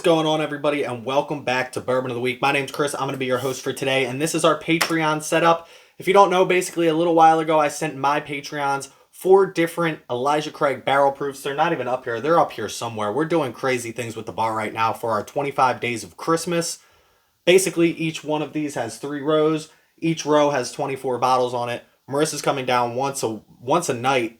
going on, everybody, and welcome back to Bourbon of the Week. My name's Chris. I'm going to be your host for today, and this is our Patreon setup. If you don't know, basically a little while ago, I sent my Patreons 4 different Elijah Craig barrel proofs. They're not even up here. They're up here somewhere. We're doing crazy things with the bar right now for our 25 days of Christmas. Basically, each one of these has 3 rows. Each row has 24 bottles on it. Marissa's coming down once a night,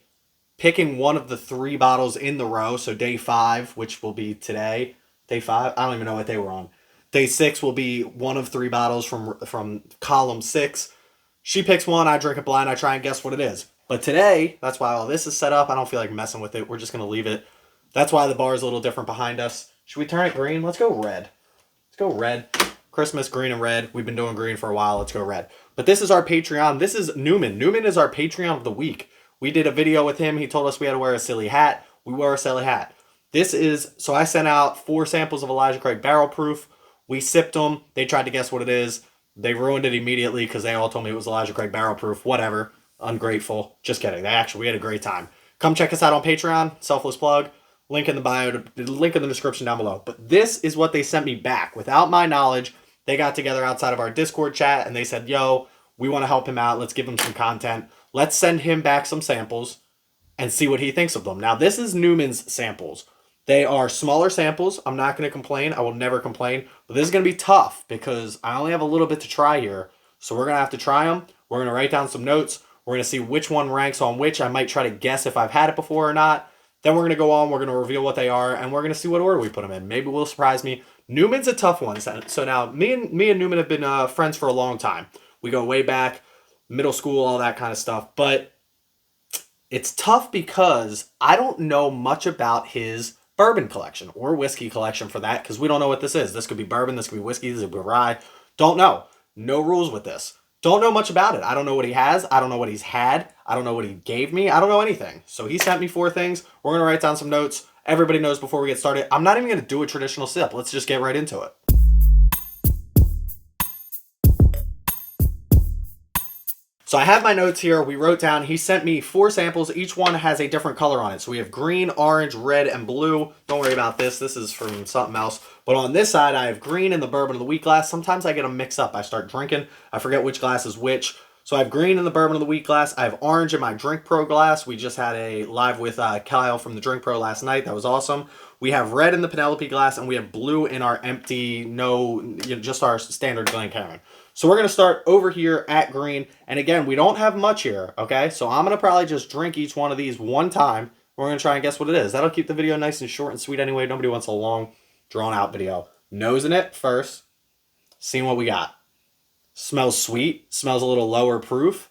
picking one of the 3 bottles in the row. So day 5, which will be today. Day 5, I don't even know what they were on. Day 6 will be one of 3 bottles from column 6. She picks one, I drink it blind, I try and guess what it is. But today, that's why all this is set up. I don't feel like messing with it. We're just going to leave it. That's why the bar is a little different behind us. Should we turn it green? Let's go red. Let's go red. Christmas, green and red. We've been doing green for a while. Let's go red. But this is our Patreon. This is Newman. Newman is our Patreon of the week. We did a video with him. He told us we had to wear a silly hat. We wore a silly hat. So I sent out 4 samples of Elijah Craig Barrel Proof. We sipped them. They tried to guess what it is. They ruined it immediately because they all told me it was Elijah Craig Barrel Proof. Whatever. Ungrateful. Just kidding. We had a great time. Come check us out on Patreon. Selfless plug. Link in the bio. Link in the description down below. But this is what they sent me back. Without my knowledge, they got together outside of our Discord chat and they said, yo, we want to help him out. Let's give him some content. Let's send him back some samples and see what he thinks of them. Now, this is Newman's samples. They are smaller samples. I'm not going to complain. I will never complain. But this is going to be tough because I only have a little bit to try here. So we're going to have to try them. We're going to write down some notes. We're going to see which one ranks on which. I might try to guess if I've had it before or not. Then we're going to go on. We're going to reveal what they are. And we're going to see what order we put them in. Maybe will surprise me. Newman's a tough one. So now me and Newman have been friends for a long time. We go way back, middle school, all that kind of stuff. But it's tough because I don't know much about his bourbon collection or whiskey collection for that because we don't know what this is. This could be bourbon. This could be whiskey. This could be rye. Don't know. No rules with this. Don't know much about it. I don't know what he has. I don't know what he's had. I don't know what he gave me. I don't know anything. So he sent me 4 things. We're going to write down some notes. Everybody knows before we get started. I'm not even going to do a traditional sip. Let's just get right into it. So I have my notes here. We wrote down, he sent me 4 samples. Each one has a different color on it. So we have green, orange, red, and blue. Don't worry about this. This is from something else. But on this side, I have green in the Bourbon of the Week glass. Sometimes I get them mixed up. I start drinking. I forget which glass is which. So I have green in the Bourbon of the Week glass. I have orange in my Drink Pro glass. We just had a live with Kyle from the Drink Pro last night. That was awesome. We have red in the Penelope glass, and we have blue in our empty, just our standard Glencairn. So we're going to start over here at green. And again, we don't have much here, okay? So I'm going to probably just drink each one of these one time. We're going to try and guess what it is. That'll keep the video nice and short and sweet anyway. Nobody wants a long, drawn-out video. Nosing it first. Seeing what we got. Smells sweet. Smells a little lower proof.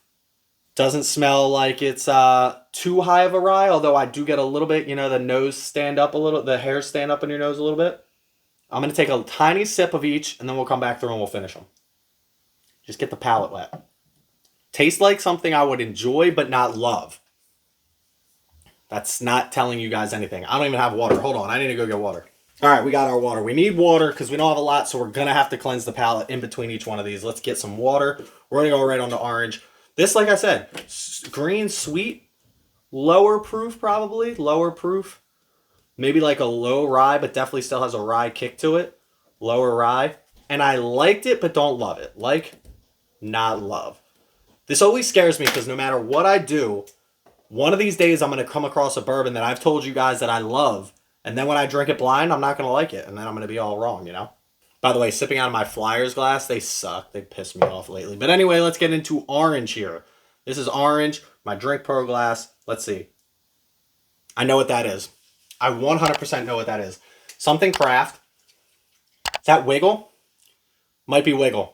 Doesn't smell like it's too high of a rye, although I do get a little bit, the nose stand up a little, the hairs stand up in your nose a little bit. I'm going to take a tiny sip of each, and then we'll come back through and we'll finish them. Just get the palate wet. Tastes like something I would enjoy but not love. That's not telling you guys anything. I don't even have water. Hold on. I need to go get water. All right, we got our water. We need water because we don't have a lot, so we're going to have to cleanse the palate in between each one of these. Let's get some water. We're going to go right on to orange. This, like I said, green, sweet, lower proof probably. Lower proof. Maybe like a low rye, but definitely still has a rye kick to it. Lower rye. And I liked it, but don't love it. Not love. This always scares me because no matter what I do, one of these days I'm going to come across a bourbon that I've told you guys that I love, and then when I drink it blind, I'm not going to like it, and then I'm going to be all wrong, By the way, sipping out of my Flyers glass, they suck. They piss me off lately. But anyway, let's get into orange here. This is orange, my Drink Pro glass. Let's see. I know what that is. I 100% know what that is. Something craft. Is that Wiggle? Might be Wiggle.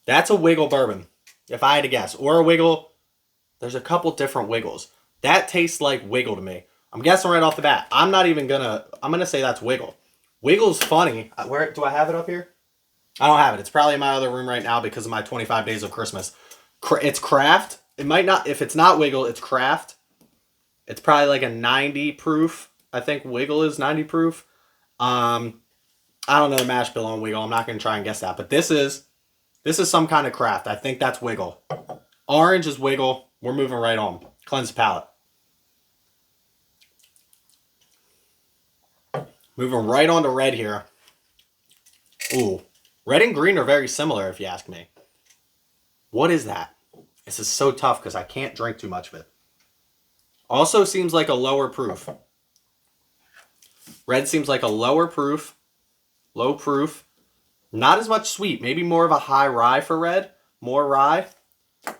That's a Wiggle bourbon, if I had to guess. Or a Wiggle. There's a couple different Wiggles. That tastes like Wiggle to me. I'm guessing right off the bat. I'm going to say that's Wiggle. Wiggle's funny. Where do I have it up here? I don't have it. It's probably in my other room right now because of my 25 days of Christmas. It's craft. It might not, if it's not Wiggle, it's craft. It's probably like a 90 proof. I think Wiggle is 90 proof. I don't know the mash bill on Wiggle. I'm not going to try and guess that. But this is some kind of craft. I think that's Wiggle. Orange is Wiggle. We're moving right on. Cleanse the palate. Moving right on to red here. Ooh, red and green are very similar if you ask me. What is that? This is so tough because I can't drink too much of it. Also seems like a lower proof. Red seems like a lower proof. Low proof. Not as much sweet. Maybe more of a high rye for red. More rye.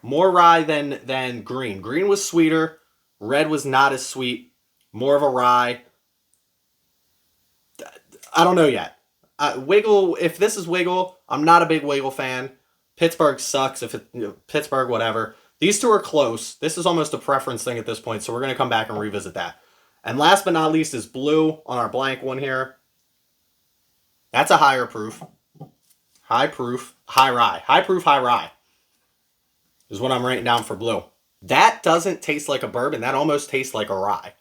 More rye than green. Green was sweeter. Red was not as sweet. More of a rye. I don't know yet. Wiggle, if this is Wiggle, I'm not a big Wiggle fan. Pittsburgh sucks. If it, Pittsburgh, whatever. These two are close. This is almost a preference thing at this point, so we're going to come back and revisit that. And last but not least is blue on our blank one here. That's a higher proof. High proof, high rye. High proof, high rye is what I'm writing down for blue. That doesn't taste like a bourbon. That almost tastes like a rye.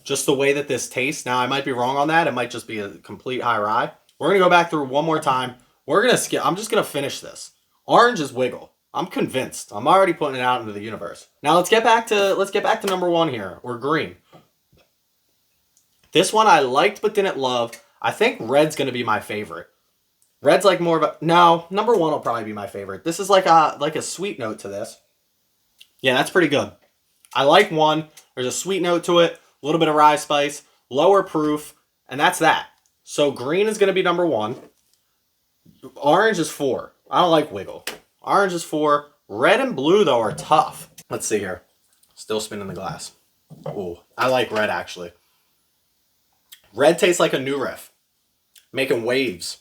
Just the way that this tastes. Now, I might be wrong on that. It might just be a complete high rye. We're going to go back through one more time. We're going to skip. I'm just going to finish this. Orange is Wiggle. I'm convinced. I'm already putting it out into the universe. Now, let's get back to number one here, or green. This one I liked but didn't love. I think red's going to be my favorite. Red's like more of a... No, number one will probably be my favorite. This is like a sweet note to this. Yeah, that's pretty good. I like one. There's a sweet note to it. A little bit of rye spice. Lower proof. And that's that. So green is going to be number one. Orange is 4. I don't like Wiggle. Orange is 4. Red and blue, though, are tough. Let's see here. Still spinning the glass. Ooh, I like red, actually. Red tastes like a new riff. Making waves.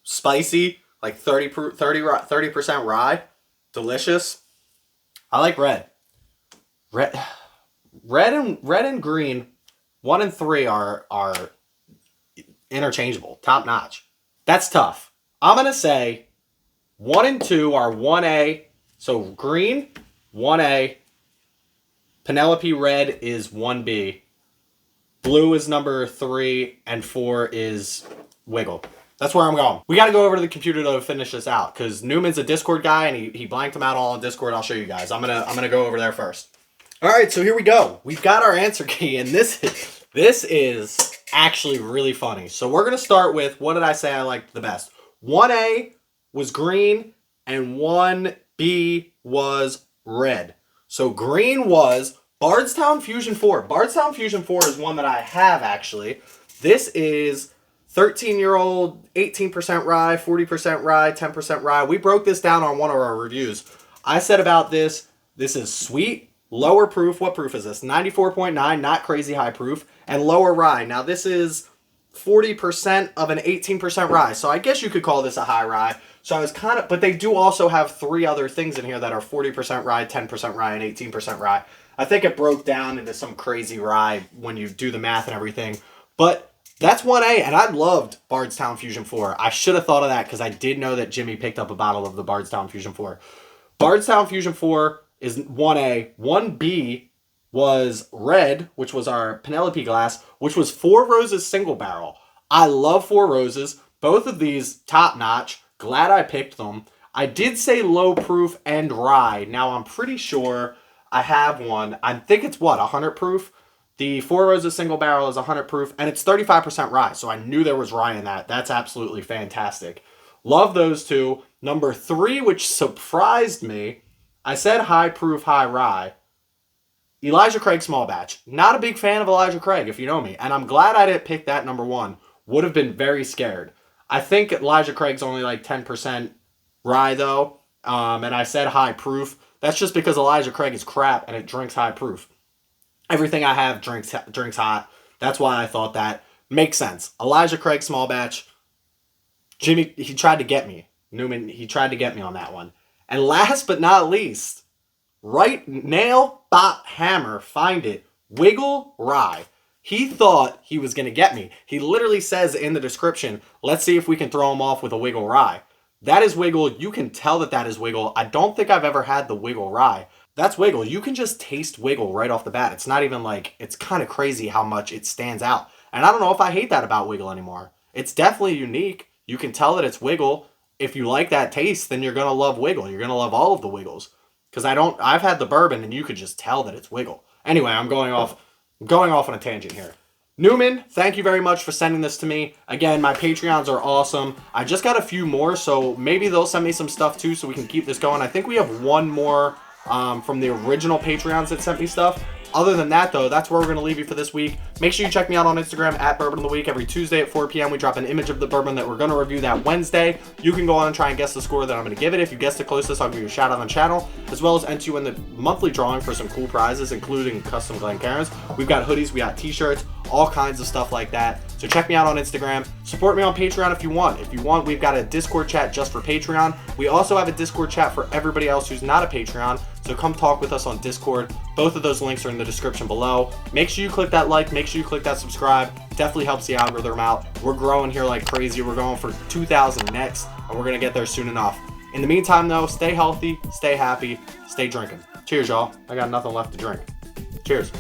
Spicy, like 30% rye. Delicious. I like red. Red and green, 1 and 3 are interchangeable, top notch. That's tough. I'm gonna say 1 and 2 are 1A. So green, 1A. Penelope red is 1B. Blue is number 3, and 4 is Wiggle. That's where I'm going. We got to go over to the computer to finish this out because Newman's a Discord guy and he blanked them out all on Discord. I'll show you guys. I'm gonna go over there first. All right, so here we go. We've got our answer key, and this is actually really funny. So we're gonna start with, what did I say I liked the best? 1A was green and 1B was red. So green was Bardstown Fusion 4. Bardstown Fusion 4 is one that I have actually. This is 13-year-old, 18% rye, 40% rye, 10% rye. We broke this down on one of our reviews. I said about this is sweet, lower proof. What proof is this? 94.9, not crazy high proof, and lower rye. Now this is 40% of an 18% rye. So I guess you could call this a high rye. So I was but they do also have 3 other things in here that are 40% rye, 10% rye, and 18% rye. I think it broke down into some crazy rye when you do the math and everything. But that's 1A, and I loved Bardstown Fusion 4. I should have thought of that because I did know that Jimmy picked up a bottle of the Bardstown Fusion 4. Bardstown Fusion 4 is 1A. 1B was red, which was our Penelope glass, which was 4 Roses single barrel. I love 4 Roses. Both of these top notch. Glad I picked them. I did say low proof and rye. Now I'm pretty sure I have one. I think it's 100 proof. The 4 Roses single barrel is 100 proof, and it's 35% rye, so I knew there was rye in that. That's absolutely fantastic. Love those two. Number 3, which surprised me, I said high proof, high rye. Elijah Craig small batch. Not a big fan of Elijah Craig, if you know me, and I'm glad I didn't pick that number 1. Would have been very scared. I think Elijah Craig's only like 10% rye, though, and I said high proof. That's just because Elijah Craig is crap, and it drinks high proof. Everything I have drinks hot. That's why I thought that. Makes sense. Elijah Craig small batch. Jimmy, he tried to get me. Newman, he tried to get me on that one. And last but not least, right nail, bot, hammer, find it. Wiggle rye. He thought he was going to get me. He literally says in the description, let's see if we can throw him off with a Wiggle rye. That is Wiggle. You can tell that is Wiggle. I don't think I've ever had the Wiggle rye. That's Wiggle. You can just taste Wiggle right off the bat. It's not even like, it's kind of crazy how much it stands out. And I don't know if I hate that about Wiggle anymore. It's definitely unique. You can tell that it's Wiggle. If you like that taste, then you're going to love Wiggle. You're going to love all of the Wiggles. Because I've had the bourbon and you could just tell that it's Wiggle. Anyway, I'm going off on a tangent here. Newman, thank you very much for sending this to me. Again, my Patreons are awesome. I just got a few more, so maybe they'll send me some stuff too so we can keep this going. I think we have one more from the original Patreons that sent me stuff. Other than that, though, that's where we're going to leave you for this week. Make sure you check me out on Instagram at Bourbon of the Week. Every Tuesday at 4 p.m. we drop an image of the bourbon that we're going to review that Wednesday. You can go on and try and guess the score that I'm going to give it. If you guess the closest, I'll give you a shout out on the channel, as well as enter you in the monthly drawing for some cool prizes, including custom Glencairns. We've got hoodies, we got t-shirts, all kinds of stuff like that. So check me out on Instagram. Support me on Patreon if you want. If you want, we've got a Discord chat just for Patreon. We also have a Discord chat for everybody else who's not a Patreon. So come talk with us on Discord. Both of those links are in the description below. Make sure you click that like, make sure you click that subscribe. Definitely helps the algorithm out. We're growing here like crazy. We're going for 2,000 next, and we're going to get there soon enough. In the meantime, though, stay healthy, stay happy, stay drinking. Cheers, y'all. I got nothing left to drink. Cheers.